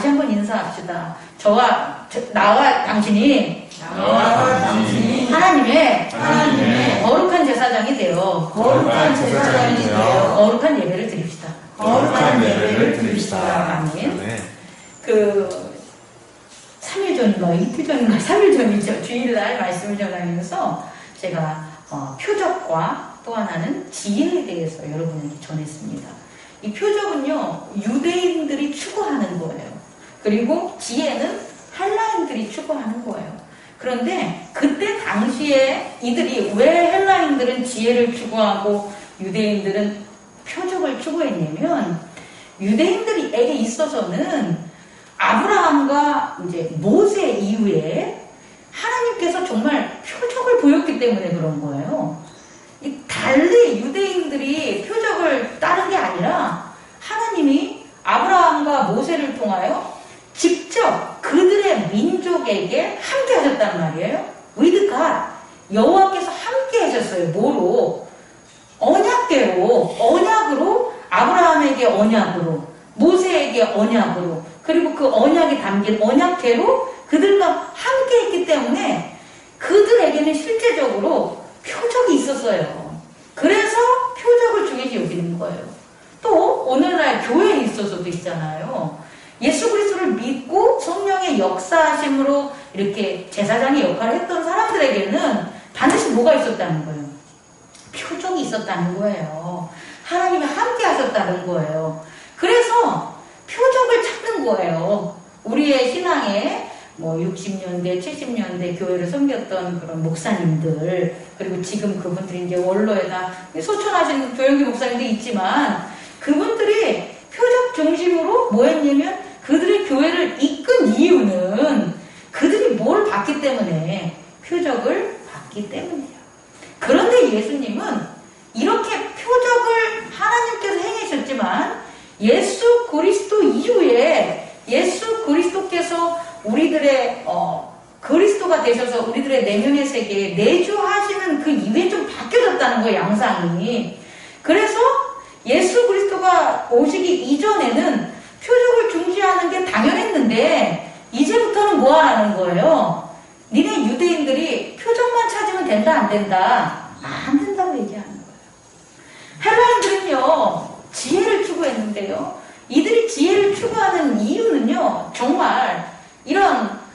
다시 한번 인사합시다. 나와 당신이 하나님의 거룩한 제사장이 되어 거룩한 예배를 드립시다. 아멘. 3일 전인가 이틀 전인가 3일 전이죠. 주일날 말씀을 전하면서 제가 표적과 또 하나는 지혜에 대해서 여러분에게 전했습니다. 이 표적은요, 유대인들이 추구하는 거예요. 그리고 지혜는 헬라인들이 추구하는 거예요. 그런데 그때 당시에 이들이 왜 헬라인들은 지혜를 추구하고 유대인들은 표적을 추구했냐면, 유대인들에게 있어서는 아브라함과 이제 모세 이후에 하나님께서 정말 표적을 보였기 때문에 그런 거예요. 달리 유대인들이 표적을 따른 게 아니라 하나님이 아브라함과 모세를 통하여 직접 그들의 민족에게 함께 하셨단 말이에요. With God. 여호와께서 함께 하셨어요. 뭐로? 언약으로 아브라함에게 언약으로, 모세에게 언약으로, 그리고 그 언약이 담긴 언약궤로 그들과 함께 했기 때문에 그들에게는 실제적으로 표적이 있었어요. 그래서 표적을 중요시 여기는 거예요. 또 오늘날 교회에 있어서도 있잖아요. 예수 그리스도를 믿고 성령의 역사하심으로 이렇게 제사장의 역할을 했던 사람들에게는 반드시 뭐가 있었다는 거예요? 표적이 있었다는 거예요. 하나님이 함께 하셨다는 거예요. 그래서 표적을 찾는 거예요. 우리의 신앙에 60년대, 70년대 교회를 섬겼던 그런 목사님들, 그리고 지금 그분들이 이제 원로에다 소천하신 조영기 목사님도 있지만, 그분들이 표적 중심으로 뭐 했냐면, 그들의 교회를 이끈 이유는 그들이 뭘 봤기 때문에, 표적을 봤기 때문이에요. 그런데 예수님은 이렇게 표적을 하나님께서 행하셨지만, 예수 그리스도 이후에 예수 그리스도께서 우리들의 그리스도가 되셔서 우리들의 내면의 세계에 내주하시는 그 이후에 좀 바뀌어졌다는 거예요, 양상이. 그래서 예수 그리스도가 오시기 이전에는 표적을 중시하는 게 당연했는데, 이제부터는 뭐 하라는 거예요? 니네 유대인들이 표적만 찾으면 된다, 안 된다? 안 된다고 얘기하는 거예요. 헬라인들은요, 지혜를 추구했는데요, 이들이 지혜를 추구하는 이유는요, 정말 이런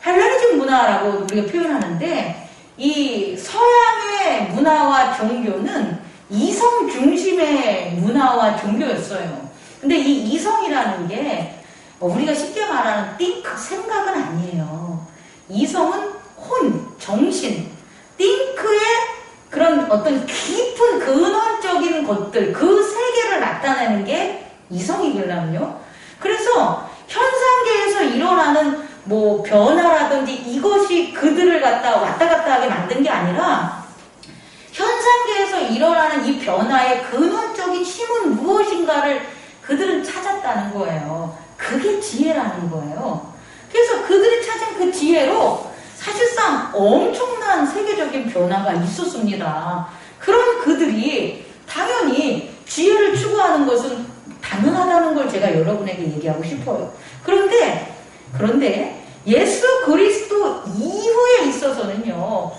헬레니즘 문화라고 우리가 표현하는데, 이 서양의 문화와 종교는 이성 중심의 문화와 종교였어요. 근데 이 이성이라는 게 우리가 쉽게 말하는 think, 생각은 아니에요. 이성은 혼, 정신, think의 그런 어떤 깊은 근원적인 것들, 그 세계를 나타내는 게 이성이거든요. 그래서 현상계에서 일어나는 변화라든지 이것이 그들을 왔다 갔다 하게 만든 게 아니라, 현상계에서 일어나는 이 변화의 근원적인 힘은 무엇인가를 그들은 찾았다는 거예요. 그게 지혜라는 거예요. 그래서 그들이 찾은 그 지혜로 사실상 엄청난 세계적인 변화가 있었습니다. 그런 그들이 당연히 지혜를 추구하는 것은 당연하다는 걸 제가 여러분에게 얘기하고 싶어요. 그런데 예수 그리스도 이후에 있어서는요,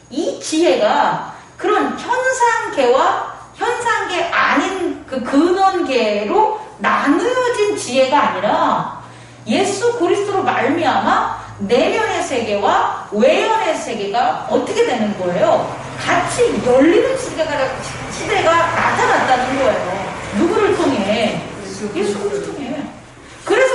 이 지혜가 그런 현상계와 현상계 아닌 그 근원계로 나누어진 지혜가 아니라, 예수 그리스도로 말미암아 내면의 세계와 외연의 세계가 어떻게 되는 거예요? 같이 열리는 시대가 나타났다는 거예요. 누구를 통해? 예수 그리스도 통해. 그래서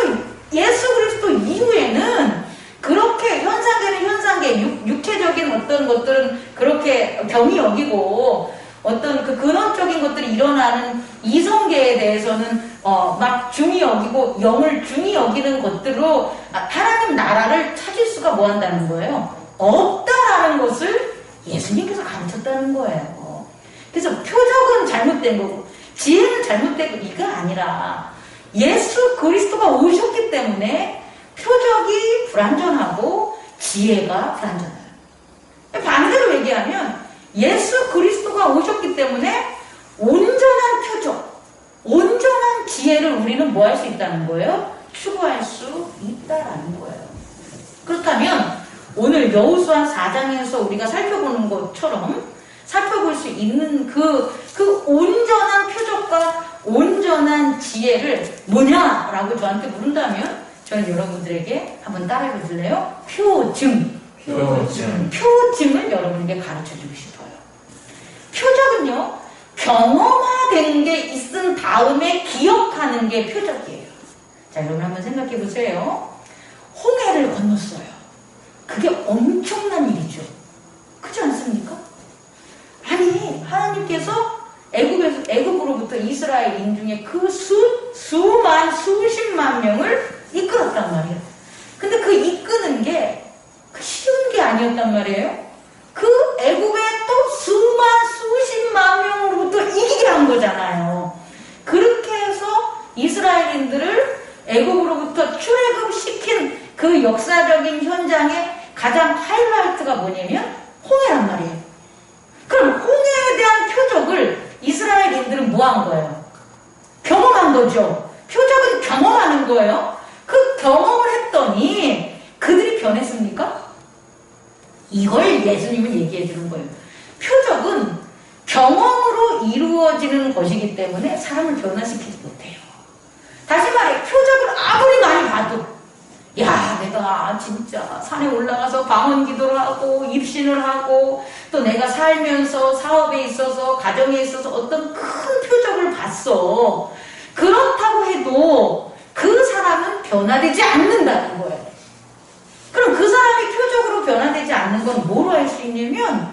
예수 그리스도 이후에는 그렇게 현상계는 현상계, 육체적인 어떤 것들은 그렇게 경히 여기고, 어떤 그 근원적인 것들이 일어나는 이성계에 대해서는 막 중히 여기고, 영을 중히 여기는 것들로 하나님 나라를 찾을 수가 뭐 한다는 거예요? 없다라는 것을 예수님께서 가르쳤다는 거예요. 그래서 표적은 잘못된 거고 지혜는 잘못된 거, 이거 아니라 예수 그리스도가 오셨기 때문에 표적이 불완전하고 지혜가 불완전해요. 반대로 얘기하면 예수 그리스도가 오셨기 때문에 온전한 표적, 온전한 지혜를 우리는 뭐 할 수 있다는 거예요? 추구할 수 있다라는 거예요. 그렇다면 오늘 여호수아 4장에서 우리가 살펴보는 것처럼 살펴볼 수 있는 그 온전한 표적과 온전한 지혜를 뭐냐라고 저한테 물은다면 저는 여러분들에게 한번 따라해 보실래요? 표징을 여러분에게 가르쳐 주고 싶어요. 표적은요, 경험화된 게 있은 다음에 기억하는 게 표적이에요. 자, 여러분 한번 생각해 보세요. 홍해를 건넜어요. 그게 엄청난 일이죠. 그렇지 않습니까? 아니, 하나님께서 애굽으로부터 이스라엘 인중에 그 수십만 명을 이끌었단 말이에요. 근데 그 이끄는 게 쉬운 게 아니었단 말이에요. 그 애굽의 또 수십만 명으로부터 이기게 한 거잖아요. 그렇게 해서 이스라엘인들을 애굽으로부터 출애굽시킨 그 역사적인 현장의 가장 하이라이트가 뭐냐면 홍해란 말이에요. 그럼 홍해에 대한 표적을 이스라엘인들은 뭐 한 거예요? 경험한 거죠. 표적은 경험하는 거예요. 그 경험을 했더니 그들이 변했습니까? 이걸 예수님은 얘기해 주는 거예요. 표적은 경험으로 이루어지는 것이기 때문에 사람을 변화시키지 못해요. 다시 말해, 표적을 아무리 많이 봐도 야, 내가 진짜 산에 올라가서 방언 기도를 하고 입신을 하고 또 내가 살면서 사업에 있어서 가정에 있어서 어떤 큰 표적을 봤어. 그렇다고 해도 그 사람은 변화되지 않는다는 거예요. 그럼 그 사람이 표적으로 변화되지 않는 건 뭐로 알 수 있냐면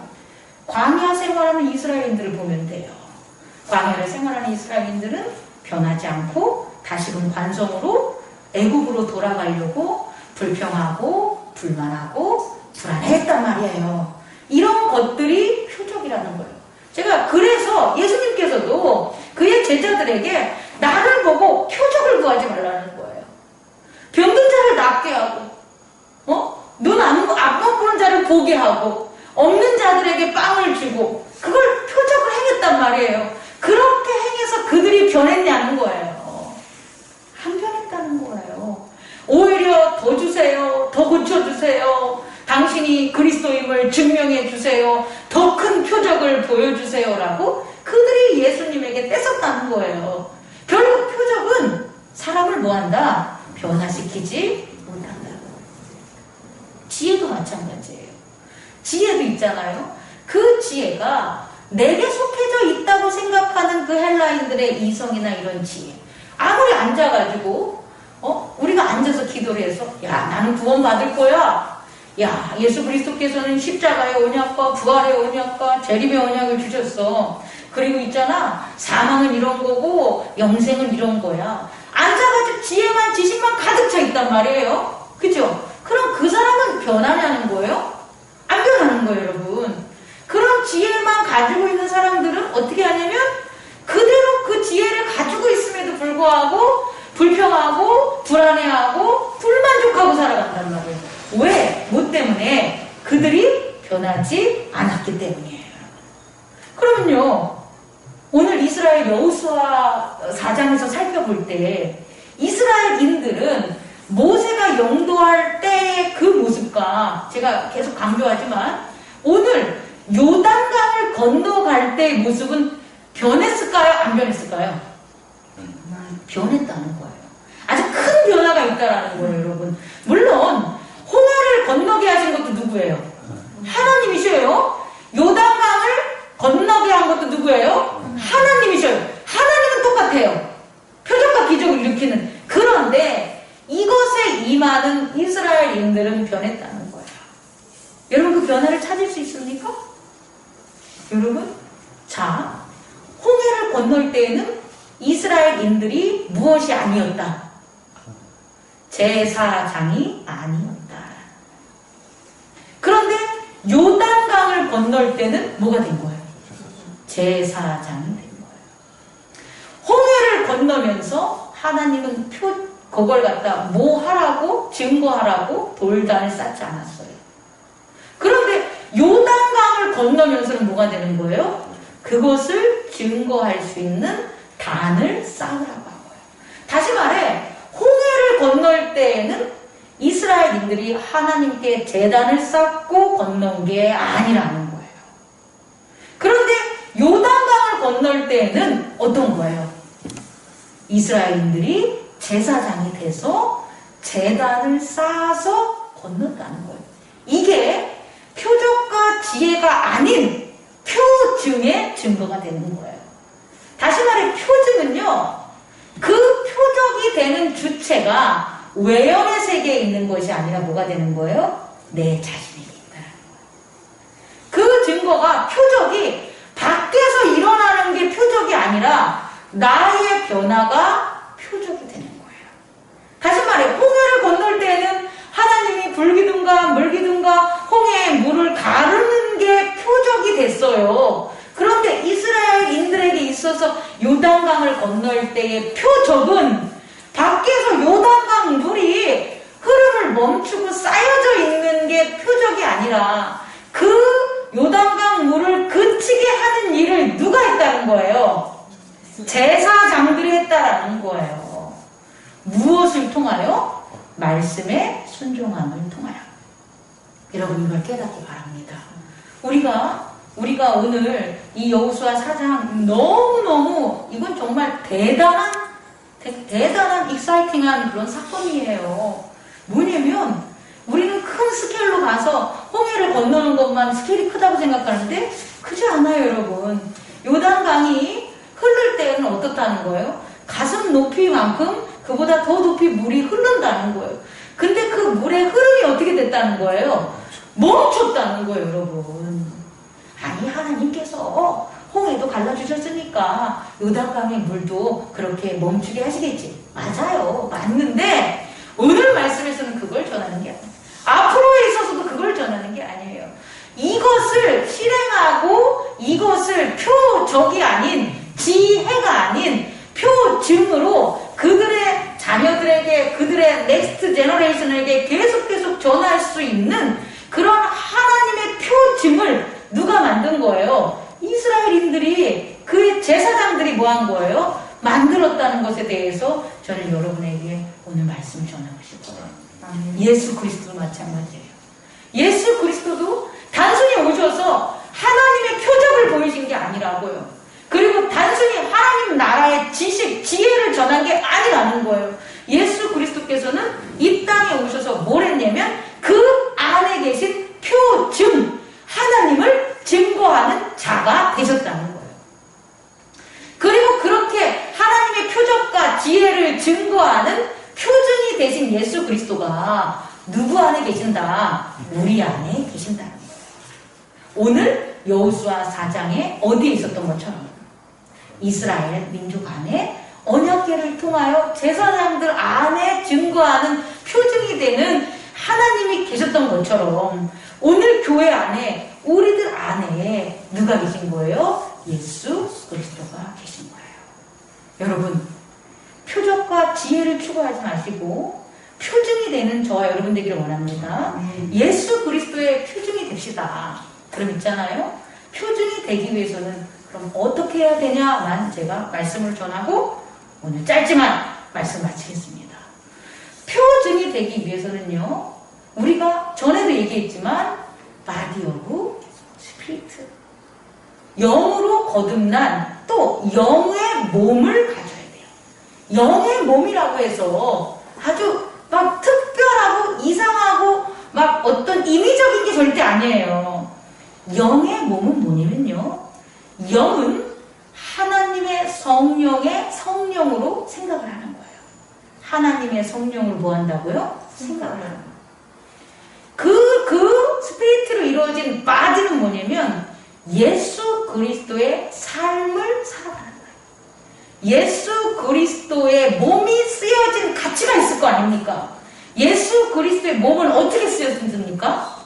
광야 생활하는 이스라엘인들을 보면 돼요. 광야를 생활하는 이스라엘인들은 변하지 않고 다시금 관성으로 애굽으로 돌아가려고 불평하고 불만하고 불안해했단 말이에요. 이런 것들이 표적이라는 거예요. 제가 그래서 예수님께서도 그의 제자들에게 나를 보고 표적을 구하지 말라는 거예요. 병든 자를 낫게 하고 눈 안 보는 자를 보게 하고 없는 자들에게 빵을 주고 그걸 표적을 행했단 말이에요. 그렇게 행해서 그들이 변했냐는 거예요. 안 변했다는 거예요. 오히려 더 주세요. 더 고쳐주세요. 당신이 그리스도임을 증명해 주세요. 더 큰 표적을 보여주세요. 라고 그들이 예수님에게 떼었다는 거예요. 결국 표적은 사람을 뭐한다? 변화시키지 못한다. 지혜도 마찬가지예요. 지혜도 있잖아요. 그 지혜가 내게 속해져 있다고 생각하는 그 헬라인들의 이성이나 이런 지혜. 아무리 앉아가지고 우리가 앉아서 기도를 해서 야, 나는 구원 받을 거야. 야, 예수 그리스도께서는 십자가의 언약과 부활의 언약과 재림의 언약을 주셨어. 그리고 있잖아, 사망은 이런 거고 영생은 이런 거야. 앉아가지고 지혜만 지식만 가득 차 있단 말이에요. 그죠? 그럼 그 사람은 변하냐는 거예요? 안 변하는 거예요, 여러분. 그런 지혜만 가지고 있는 사람들은 어떻게 하냐면 그대로 그 지혜를 가지고 있음에도 불구하고 불평하고 불안해하고 불만족하고 살아간단 말이에요. 왜? 뭐 때문에? 그들이 변하지 않았기 때문이에요. 그러면요, 오늘 이스라엘 여호수아 4장에서 살펴볼 때 이스라엘인들은 모세가 영도할 때의 그 모습과 제가 계속 강조하지만 오늘 요단강을 건너갈 때의 모습은 변했을까요? 안 변했을까요? 변했다는 거예요. 아주 큰 변화가 있다는 거예요, 여러분. 물론 홍해를 건너게 하신 것도 누구예요? 하나님이셔요. 요단강을 건너게 한 것도 누구예요? 하나님이셔요. 하나님은 똑같아요. 표적과 기적을 일으키는. 그런데 이것에 임하는 이스라엘인들은 변했다는 거예요. 여러분 그 변화를 찾을 수 있습니까? 여러분, 자, 홍해를 건널 때에는 이스라엘인들이 무엇이 아니었다? 제사장이 아니었다. 그런데 요단강을 건널 때는 뭐가 된 거예요? 제사장이 된 거예요. 홍해를 건너면서 하나님은 그걸 갖다 뭐 하라고? 증거하라고 돌단을 쌓지 않았어요. 그런데 요단강을 건너면서는 뭐가 되는 거예요? 그것을 증거할 수 있는 단을 쌓으라고 한 거예요. 다시 말해, 홍해를 건널 때에는 이스라엘인들이 하나님께 제단을 쌓고 건넌 게 아니라는 거예요. 그런데 요단강을 건널 때에는 어떤 거예요? 이스라엘인들이 제사장이 돼서 제단을 쌓아서 건넌다는 거예요. 이게 표적과 지혜가 아닌 표징의 증거가 되는 거예요. 다시 말해 표징은요, 그 표적이 되는 주체가 외연의 세계에 있는 것이 아니라 뭐가 되는 거예요? 내 자신에게 있다는 거예요. 그 증거가 표적이 밖에서 일어나는 게 표적이 아니라 나의 변화가 표적이 되는 거예요. 다시 말해 홍해를 건널 때에는 하나님이 불기둥과 물기둥과 홍해의 물을 가르는 게 표적이 됐어요. 그런데 이스라엘인들에게 있어서 요단강을 건널 때의 표적은 밖에서 요단강 물이 흐름을 멈추고 쌓여져 있는 게 표적이 아니라 그 요단강 물을 그치게 하는 일을 누가 했다는 거예요? 제사장들이 했다라는 거예요. 무엇을 통하여? 말씀의 순종함을 통하여. 여러분 이걸 깨닫기 바랍니다. 우리가 오늘 이 여호수아 4장 너무너무 이건 정말 대단한 익사이팅한 그런 사건이에요. 뭐냐면 우리는 큰 스케일로 가서 홍해를 건너는 것만 스케일이 크다고 생각하는데 크지 않아요, 여러분. 요단강이 흐를 때는 어떻다는 거예요? 가슴 높이만큼 그보다 더 높이 물이 흐른다는 거예요. 근데 그 물의 흐름이 어떻게 됐다는 거예요? 멈췄다는 거예요, 여러분. 아니, 하나님께서 홍해도 갈라주셨으니까 요단강의 물도 그렇게 멈추게 하시겠지. 맞아요. 맞는데 오늘 말씀에서는 그걸 전하는 게 아니에요. 앞으로에 있어서도 그걸 전하는 게 아니에요. 이것을 실행하고 이것을 표적이 아닌 지혜가 아닌 표징으로 그들의 자녀들에게 그들의 넥스트 제너레이션에게 계속 전할 수 있는 그런 하나님의 표징을 누가 만든 거예요? 이스라엘인들이 그 제사장들이 뭐 한 거예요? 만들었다는 것에 대해서 저는 여러분에게 오늘 말씀 전하고 싶어요. 예수 그리스도도 마찬가지예요. 예수 그리스도도 단순히 오셔서 하나님의 표적을 보이신 게 아니라고요. 그리고 단순히 하나님 나라의 지식, 지혜를 전한 게 아니라는 거예요. 예수 그리스도께서는 이 땅에 오셔서 뭘 했냐면 그 안에 계신 표증, 하나님을 증거하는 자가 되셨다는 거예요. 그리고 그렇게 하나님의 표적과 지혜를 증거하는 표징이 되신 예수 그리스도가 누구 안에 계신다? 우리 안에 계신다는 거예요. 오늘 여호수아 4장에 어디에 있었던 것처럼 이스라엘 민족 안에 언약궤를 통하여 제사장들 안에 증거하는 표징이 되는 하나님이 계셨던 것처럼 오늘 교회 안에 우리들 안에 누가 계신 거예요? 예수 그리스도가 계신 거예요. 여러분, 표적과 지혜를 추구하지 마시고 표징이 되는 저와 여러분 되기를 원합니다. 예수 그리스도의 표징이 됩시다. 그럼 있잖아요. 표징이 되기 위해서는 그럼 어떻게 해야 되냐만 제가 말씀을 전하고 오늘 짧지만 말씀 마치겠습니다. 표징이 되기 위해서는요, 우리가 전에도 얘기했지만 바디 오브 스피리트, 영으로 거듭난 또 영의 몸을 가져야 돼요. 영의 몸이라고 해서 아주 막 특별하고 이상하고 막 어떤 인위적인 게 절대 아니에요. 영의 몸은 뭐냐면요, 영은 하나님의 성령의 성령으로 생각을 하는 거예요. 하나님의 성령을 뭐 한다고요? 생각을 하는 거예요. 그 스피리트로 이루어진 바디는 뭐냐면 예수 그리스도의 삶을 살아가는 거예요. 예수 그리스도의 몸이 쓰여진 가치가 있을 거 아닙니까? 예수 그리스도의 몸은 어떻게 쓰여졌습니까?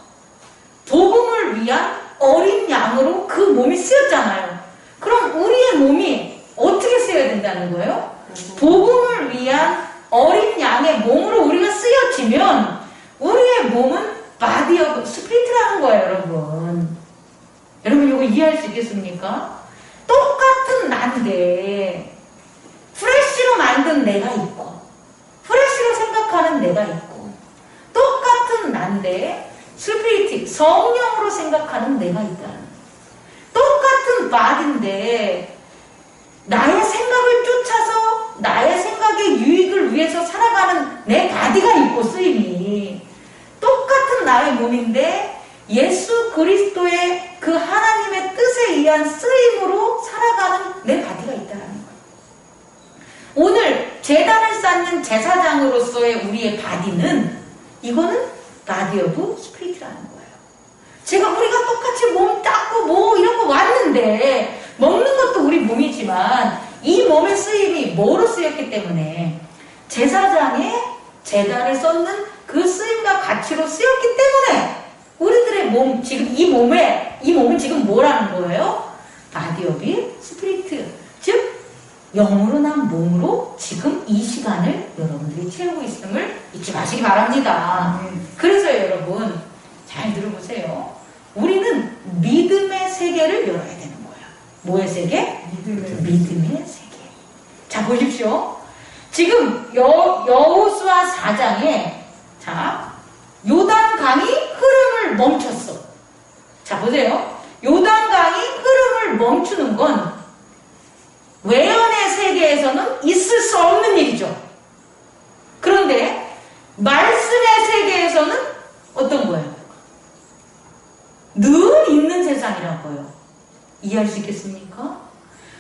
복음을 위한 어린 양으로 그 몸이 쓰였잖아요. 그럼 우리의 몸이 어떻게 쓰여야 된다는 거예요? 복음을 위한 어린 양의 몸으로 우리가 쓰여지면 우리의 몸은 바디 오브 스피리트라는 거예요, 여러분. 여러분 이거 이해할 수 있겠습니까? 똑같은 나인데 프레쉬로 만든 내가 있고 프레쉬로 생각하는 내가 있고 바디인데 스피리트, 성령으로 생각하는 내가 있다는. 똑같은 바디인데 나의 생각을 쫓아서 나의 생각의 유익을 위해서 살아가는 내 바디가 있고 쓰임이 똑같은 나의 몸인데 예수 그리스도의 그 하나님의 뜻에 의한 쓰임으로 살아가는 내 바디가 있다는 거예요. 오늘 제단을 쌓는 제사장으로서의 우리의 바디는 이거는 바디 오브 스피리트라는 거예요. 우리가 똑같이 몸 닦고 뭐 이런 거 왔는데 먹는 것도 우리 몸이지만 이 몸의 쓰임이 뭐로 쓰였기 때문에 제사장의 제단을 쌓는 그 쓰임과 가치로 쓰였기 때문에 우리들의 몸, 지금 이 몸은 지금 뭐라는 거예요? 바디 오브 스피리트. 즉, 영으로 난 몸으로 지금 이 시간을 여러분들이 채우고 있음을 잊지 마시기 바랍니다. 그래서 여러분, 잘 들어보세요. 우리는 믿음의 세계를 열어야 되는 거예요. 뭐의 세계? 믿음의 세계. 자, 보십시오. 지금 여호수아 4장에 요단강이 흐름을 멈췄어. 자, 보세요. 요단강이 흐름을 멈추는 건 외연의 세계에서는 있을 수 없는 일이죠. 그런데 말씀의 세계에서는 어떤 거예요? 늘 있는 세상이라고요. 이해할 수 있겠습니까?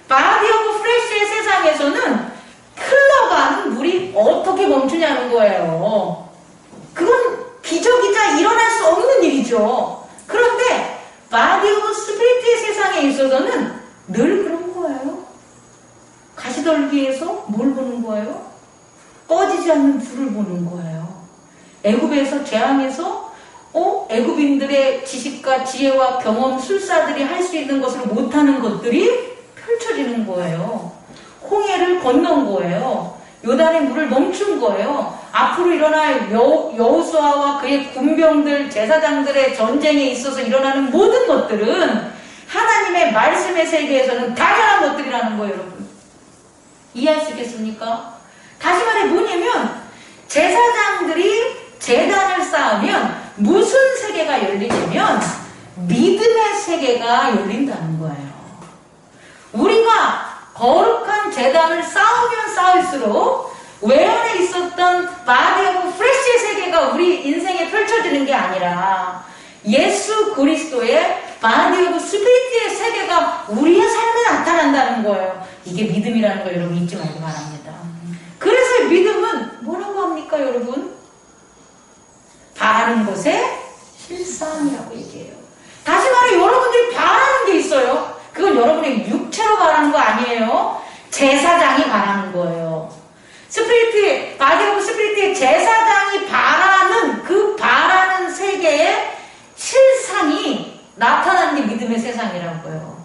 바디 오브 프레쉬의 세상에서는 흘러가는 물이 어떻게 멈추냐는 거예요. 그건 기적이자 일어날 수 없는 일이죠. 그런데 바디 오브 스피리트의 세상에 있어서는 늘 그런 거예요. 가시떨기에서 뭘 보는 거예요? 꺼지지 않는 불을 보는 거예요. 애굽에서 재앙에서 애굽인들의 지식과 지혜와 경험, 술사들이 할 수 있는 것을 못하는 것들이 펼쳐지는 거예요. 홍해를 건넌 거예요. 요단의 물을 멈춘 거예요. 앞으로 일어날 여호수아와 그의 군병들, 제사장들의 전쟁에 있어서 일어나는 모든 것들은 하나님의 말씀의 세계에서는 당연한 것들이라는 거예요, 여러분. 이해할 수 있겠습니까? 다시 말해 뭐냐면 제사장들이 제단을 쌓으면 무슨 세계가 열리냐면 믿음의 세계가 열린다는 거예요. 우리가 거룩한 제단을 쌓으면 쌓을수록 외연에 있었던 바디 오브 프레쉬의 세계가 우리 인생에 펼쳐지는 게 아니라 예수 그리스도의 바디 오브 스피리트의 세계가 우리의 삶에 나타난다는 거예요. 이게 믿음이라는 거 여러분 잊지 말기 바랍니다. 그래서 믿음은 뭐라고 합니까, 여러분? 바라는 것의 실상이라고 얘기해요. 다시 말해 여러분들이 바라는 게 있어요. 그건 여러분의 육체로 바라는 거 아니에요. 제사장이 바라는 거예요. 스피리트, 바디 오브 스피리트의 제사장이 바라는 그 바라는 세계의 실상이 나타나는 게 믿음의 세상이라고요.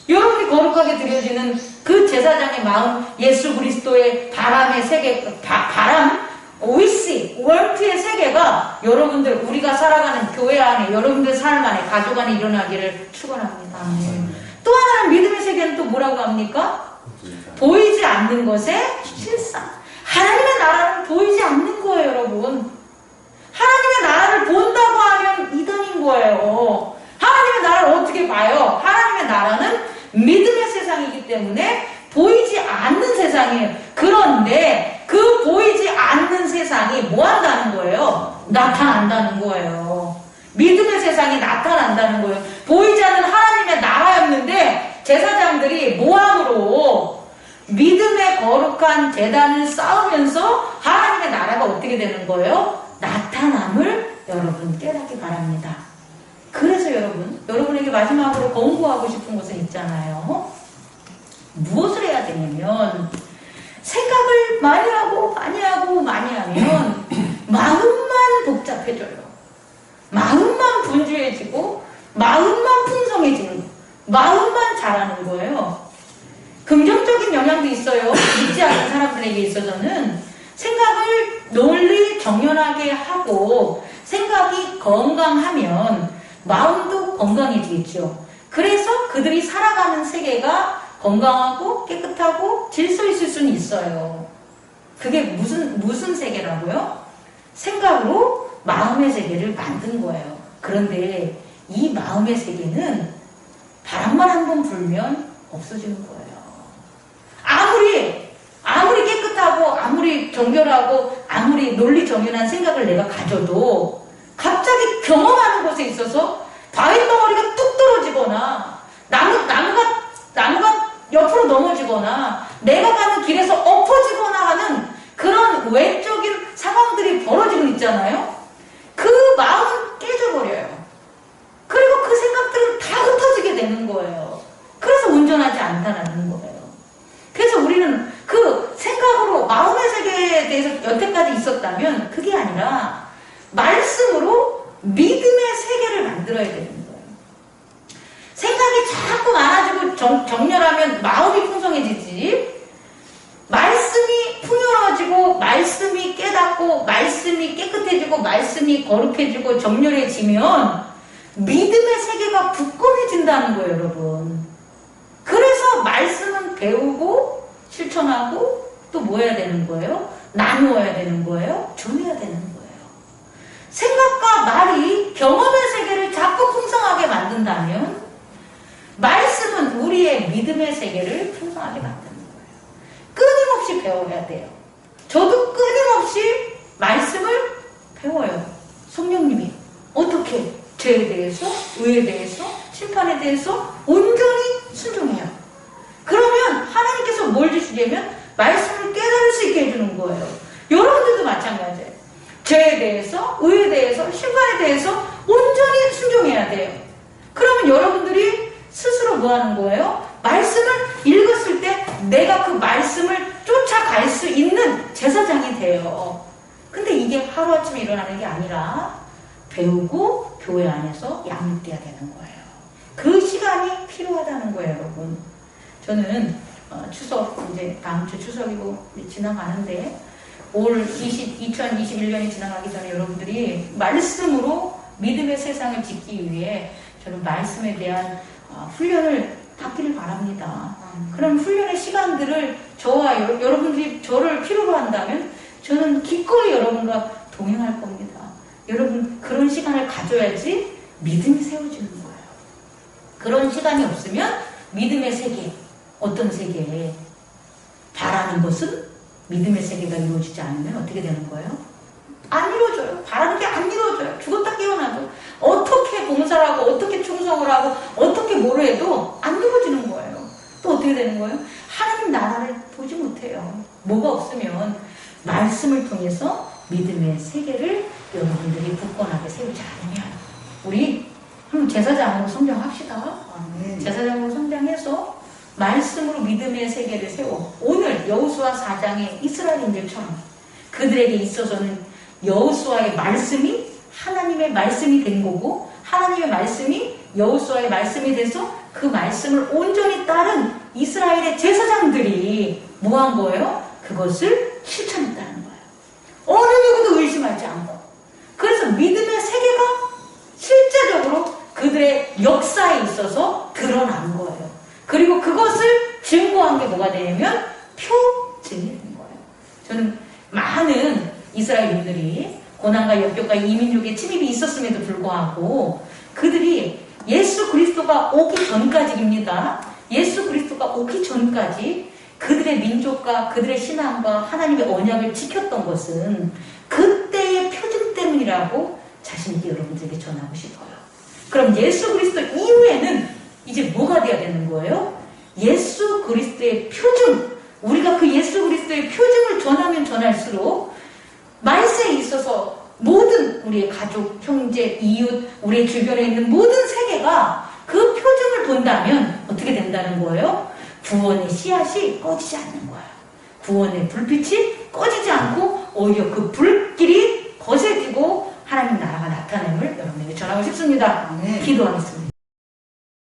여러분이 거룩하게 드려지는 그 제사장의 마음, 예수 그리스도의 바람의 세계, 바람, 위시, 월트의 세계가 여러분들, 우리가 살아가는 교회 안에, 여러분들 삶 안에, 가족 안에 일어나기를 축원합니다. 또 하나는 믿음의 세계는 또 뭐라고 합니까? 보이지 않는 것의 실상. 하나님의 나라는 보이지 않는 거예요, 여러분. 하나님의 나라를 본다고 하면 이단인 거예요. 하나님의 나라를 어떻게 봐요? 하나님의 나라는 믿음의 세상이기 때문에 보이지 않는 세상이에요. 그런데 그 보이지 않는 세상이 뭐 한다는 거예요? 나타난다는 거예요. 믿음의 세상이 나타난다는 거예요. 보이지 않는 하나님의 나라였는데 제사장들이 모함으로 믿음의 거룩한 제단을 쌓으면서 하나님의 나라가 어떻게 되는 거예요? 나타남을 여러분 깨닫기 바랍니다. 그래서 여러분에게 마지막으로 권고하고 싶은 것은 있잖아요. 무엇을 해야 되냐면 생각을 많이 하면 마음만 복잡해져요. 마음만 분주해지고 마음만 풍성해지는 거예요. 마음만 자라는 거예요. 긍정적인 영향도 있어요. 믿지 않는 사람들에게 있어서는 생각을 널리 정연하게 하고 생각이 건강하면 마음도 건강해지겠죠. 그래서 그들이 살아가는 세계가 건강하고 깨끗하고 질서 있을 수는 있어요. 그게 무슨 세계라고요? 생각으로 마음의 세계를 만든 거예요. 그런데 이 마음의 세계는 바람만 한 번 불면 없어지는 거예요. 아무리 깨끗하고 아무리 정결하고 아무리 논리 정연한 생각을 내가 가져도 갑자기 경험하는 곳에 있어서 바위 덩어리가 뚝 떨어지거나 나무가 옆으로 넘어지거나 내가 가는 길에서 엎어지거나 하는 그런 외적인 상황들이 벌어지고 있잖아요. 그 마음은 깨져버려요. 그리고 그 생각들은 다 흩어지게 되는 거예요. 그래서 온전하지 않다는 거예요. 그래서 우리는 그 생각으로 마음의 세계에 대해서 여태까지 있었다면 그게 아니라 말씀으로 믿음의 세계를 만들어야 되는 거예요. 생각이 자꾸 많아지고 정렬하면 마음이 풍성해지지. 말씀이 풍요로워지고 말씀이 깨닫고 말씀이 깨끗해지고 말씀이 거룩해지고 정렬해지면 믿음의 세계가 굳건해진다는 거예요, 여러분. 그래서 말씀은 배우고 실천하고 또 뭐 해야 되는 거예요? 나누어야 되는 거예요? 전해야 되는 거예요. 생각과 말이 경험의 세계를 자꾸 풍성하게 만든다면 말씀은 우리의 믿음의 세계를 풍성하게 만드는 거예요. 끊임없이 배워야 돼요. 저도 끊임없이 말씀을 배워요. 성령님이 어떻게 죄에 대해서, 의에 대해서, 심판에 대해서 온전히 순종해요. 그러면 하나님께서 뭘 주시냐면 말씀을 깨달을 수 있게 해주는 거예요. 여러분들도 마찬가지예요. 죄에 대해서, 의에 대해서, 심판에 대해서 온전히 순종해야 돼요. 그러면 여러분들이 스스로 뭐 하는 거예요? 말씀을 읽었을 때 내가 그 말씀을 쫓아갈 수 있는 제사장이 돼요. 근데 이게 하루아침에 일어나는 게 아니라 배우고 교회 안에서 양육돼야 되는 거예요. 그 시간이 필요하다는 거예요, 여러분. 저는 추석, 이제 다음 주 추석이고 지나가는데 올 2021년이 지나가기 전에 여러분들이 말씀으로 믿음의 세상을 짓기 위해 저는 말씀에 대한 훈련을 받기를 바랍니다. 그런 훈련의 시간들을 저와 여러분들이 저를 필요로 한다면 저는 기꺼이 여러분과 동행할 겁니다. 여러분 그런 시간을 가져야지 믿음이 세워지는 거예요. 그런 시간이 없으면 믿음의 세계, 어떤 세계에 바라는 것은 믿음의 세계가 이루어지지 않으면 어떻게 되는 거예요? 안 이루어져요. 바라는 게 안 이루어져요. 죽었다 깨어나도 어떻게 봉사를 하고 어떻게 충성을 하고 어떻게 뭘 해도 안 이루어지는 거예요. 또 어떻게 되는 거예요? 하나님 나라를 보지 못해요. 뭐가 없으면 말씀을 통해서 믿음의 세계를 여러분들이 굳건하게 세우지 않으면 우리 한번 제사장으로 성장합시다. 제사장으로 성장해서 말씀으로 믿음의 세계를 세워 오늘 여호수아 4장의 이스라엘인들처럼 그들에게 있어서는 여호수아의 말씀이 하나님의 말씀이 된 거고 하나님의 말씀이 여호수아의 말씀이 돼서 그 말씀을 온전히 따른 이스라엘의 제사장들이 뭐 한 거예요? 그것을 실천했다는 거예요. 어느 누구도 의심하지 않고. 그래서 믿음의 세계가 실제적으로 그들의 역사에 있어서 드러난 거예요. 그리고 그것을 증거한 게 뭐가 되냐면 표징이 된 거예요. 저는 많은 이스라엘인들이 고난과 역경과 이민족의 침입이 있었음에도 불구하고 그들이 예수 그리스도가 오기 전까지입니다. 예수 그리스도가 오기 전까지 그들의 민족과 그들의 신앙과 하나님의 언약을 지켰던 것은 그때의 표징 때문이라고 자신있게 여러분들에게 전하고 싶어요. 그럼 예수 그리스도 이후에는 이제 뭐가 돼야 되는 거예요? 예수 그리스도의 표징, 우리가 그 예수 그리스도의 표징을 전하면 전할수록 말세에 있어서 모든 우리의 가족, 형제, 이웃, 우리의 주변에 있는 모든 세계가 그 표징을 본다면 어떻게 된다는 거예요? 구원의 씨앗이 꺼지지 않는 거예요. 구원의 불빛이 꺼지지 않고 오히려 그 불길이 거세지고 하나님 나라가 나타남을 여러분에게 전하고 싶습니다. 기도하겠습니다.